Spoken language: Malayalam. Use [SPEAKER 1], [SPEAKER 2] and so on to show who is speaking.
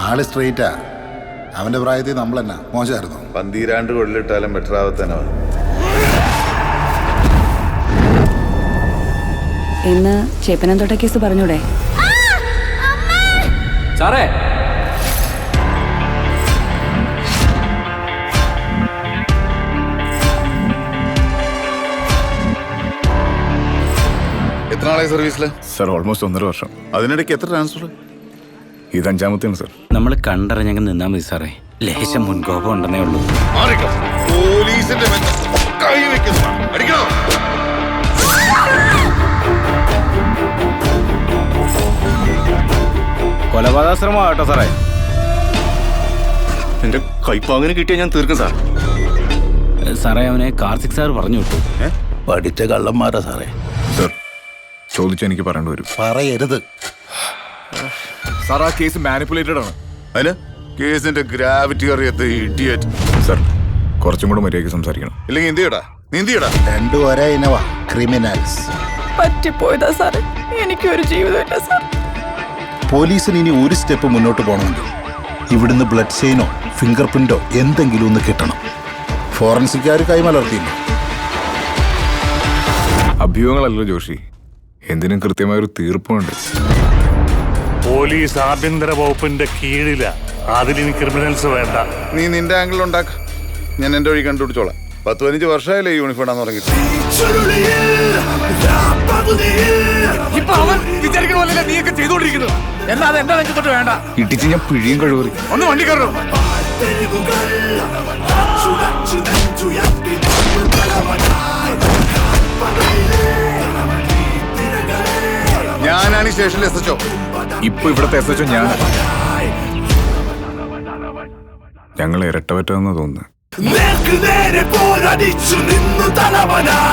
[SPEAKER 1] ആള് സ്ട്രെയിറ്റാ. അവന്റെ പ്രായത്തിൽ നമ്മൾ തന്നെ മോശമായിരുന്നു.
[SPEAKER 2] 12 കൊള്ളിട്ടാലും ബെറ്റർ ആവത്തനവ.
[SPEAKER 3] ഇന്ന് ചേപ്പനന്തോട്ട കേസ് പറഞ്ഞൂടെ?
[SPEAKER 4] സാറേ,
[SPEAKER 2] എത്ര നാളായി സർവീസില്?
[SPEAKER 5] സർ ഓൾമോസ്റ്റ് 1.5 വർഷം.
[SPEAKER 2] അതിനിടയ്ക്ക് എത്ര ട്രാൻസ്ഫർ?
[SPEAKER 5] ഇത് 5ാമത്തെയാണ് സർ.
[SPEAKER 4] നമ്മൾ കണ്ടറിഞ്ഞങ്ങ് നിന്നാ മതി സാറേ. ലേശം മുൻകോപം ഉണ്ടെന്നേ ഉള്ളൂ.
[SPEAKER 2] പോലീസിന്റെ കൈ വെക്കുന്നു. അടിക്കണോ?
[SPEAKER 5] കൊലപാതകശ്രമമാട്ടോ സാറേ.
[SPEAKER 6] എന്റെ കൈപ്പാങ്ങനെ കിട്ടിയാൽ ഞാൻ തീർക്കും സാർ.
[SPEAKER 4] സാറേ, അവനെ കാർത്തിക് സാർ പറഞ്ഞു വിട്ടു.
[SPEAKER 1] പഠിച്ച കള്ളന്മാരാ സാറേ.
[SPEAKER 5] സർ ചോദിച്ചാൽ എനിക്ക് പറയേണ്ടി വരും.
[SPEAKER 1] പറയരുത്
[SPEAKER 5] സാർ, ആ കേസ് മാനിപ്പുലേറ്റഡ് ആണ്.
[SPEAKER 2] അതിന് കേസിന്റെ ഗ്രാവിറ്റി അറിയാത്ത ഇഡിയറ്റ്.
[SPEAKER 5] സർ കുറച്ചും കൂടെ മര്യാദയ്ക്ക് സംസാരിക്കണം.
[SPEAKER 2] ഇല്ലെങ്കിൽ നീന്തിയടാ.
[SPEAKER 1] രണ്ടും ഒരേ ഇനവാ, ക്രിമിനൽസ്.
[SPEAKER 3] പറ്റിപ്പോയതാ സാറേ, എനിക്കൊരു ജീവിതമില്ല സാർ.
[SPEAKER 1] പോലീസിന് ഇനി ഒരു സ്റ്റെപ്പ് മുന്നോട്ട് പോകണമെങ്കിൽ ഇവിടുന്ന് ബ്ലഡ് ചെയിനോ ഫിംഗർ പ്രിന്റോ എന്തെങ്കിലും ഒന്ന് കിട്ടണം. ഫോറൻസിക്കാർ കൈമലർത്തിയില്ല.
[SPEAKER 5] അഭ്യൂഹങ്ങളല്ലോ ജോഷി, എന്തിനും കൃത്യമായൊരു തീർപ്പുണ്ട്.
[SPEAKER 7] പോലീസ് ആഭ്യന്തര വകുപ്പിന്റെ കീഴില. അതിലിനി ക്രിമിനൽസ് വേണ്ട.
[SPEAKER 2] നീ നിന്റെ ആംഗിൾ ഉണ്ടാക്ക, ഞാൻ എന്റെ വഴി കണ്ടുപിടിച്ചോളാം. 10-15 വർഷമായില്ലേ ഈ യൂണിഫോം ഇടാൻ തുടങ്ങിയിട്ട്.
[SPEAKER 4] ഇപ്പൊ അവൻ വിചാരിക്കണ പോലെ നീയൊക്കെ ചെയ്തോണ്ടിരിക്കുന്നു. എന്നാ അത് എന്താ വെച്ചിട്ട് വേണ്ട.
[SPEAKER 5] ഇട്ടിച്ച് ഞാൻ പിഴിയും കഴിവറി.
[SPEAKER 4] ഒന്ന് വണ്ടി കയറും.
[SPEAKER 2] ഞാനാണ് ഈ സ്റ്റേഷനിൽ എത്തിച്ചോ.
[SPEAKER 5] ഇപ്പൊ ഇവിടത്തെ എസ്എച്ച്ഒ ഞാൻ. ഞങ്ങൾ ഇരട്ട പറ്റാന്ന് തോന്നുന്നു.
[SPEAKER 8] നേരെ പോരടിച്ചു നിന്നു തലവനായി.